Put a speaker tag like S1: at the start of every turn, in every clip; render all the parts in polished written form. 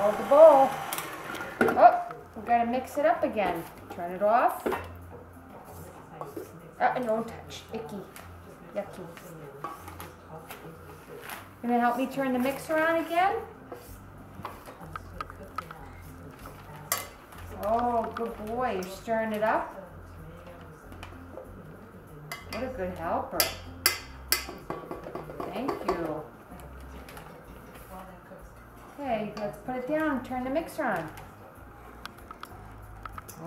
S1: Hold the bowl. Oh, we gotta mix it up again. Turn it off. No touch. Icky. Yucky. Gonna help me turn the mixer on again? Oh, good boy. You're stirring it up. What a good helper. Thank you. Okay, let's put it down and turn the mixer on.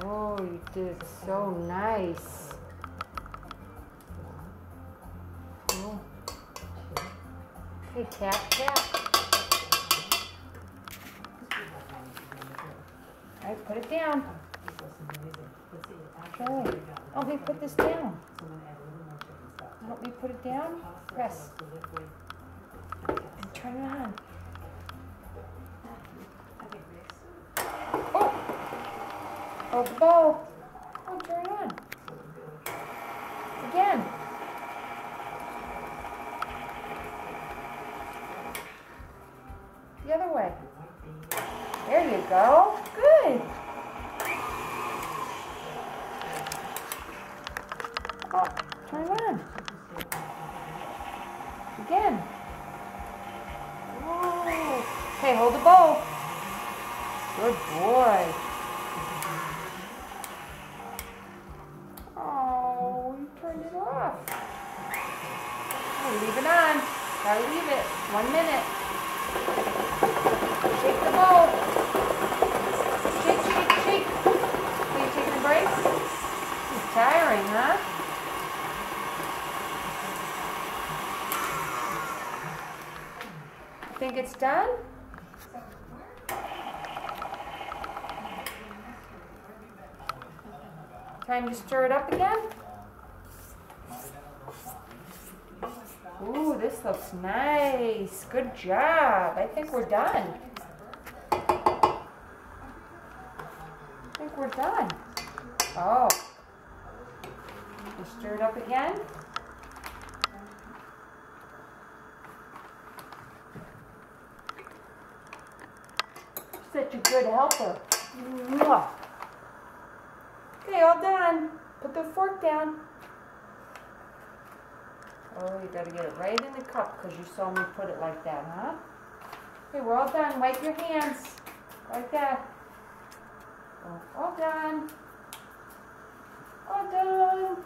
S1: Oh, you did it so nice. Oh. Okay, tap, tap. All right, put it down. Okay. Help me put this down. Help me put it down. Press. And turn it on. Oh! Hold the bowl. Oh, turn it on. Again. The other way. There you go. Good. Oh, turn it on. Again. Oh. Okay, hold the bowl. Good boy. Oh, you turned it off. Oh, leave it on. Gotta leave it. 1 minute. Shake the bowl. Shake, shake, shake. Are you taking a break? It's tiring, huh? Think it's done? Time to stir it up again? Ooh, this looks nice. Good job. I think we're done. I think we're done. Oh. You stir it up again? Such a good helper. Mwah. Okay, all done. Put the fork down. Oh, you gotta get it right in the cup because you saw me put it like that, huh? Okay, we're all done. Wipe your hands. Like that. Oh, all done. All done.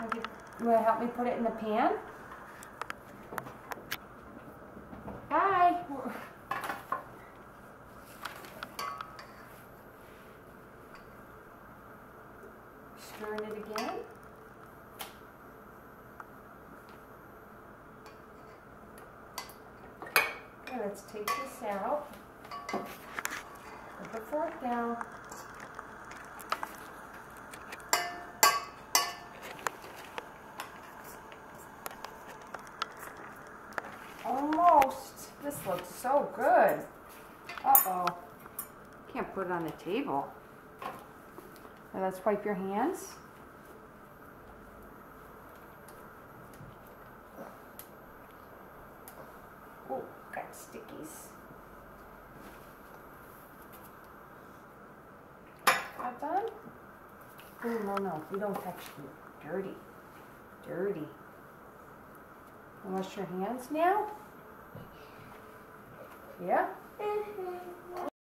S1: Okay, you wanna help me put it in the pan? Bye. Stirring it again. Okay, let's take this out. Put the fork down. Almost. This looks so good. Uh-oh. Can't put it on the table. Now let's wipe your hands. Oh, got stickies. That done? Oh, no. You don't touch it. Dirty. Dirty. You wash your hands now? Yeah?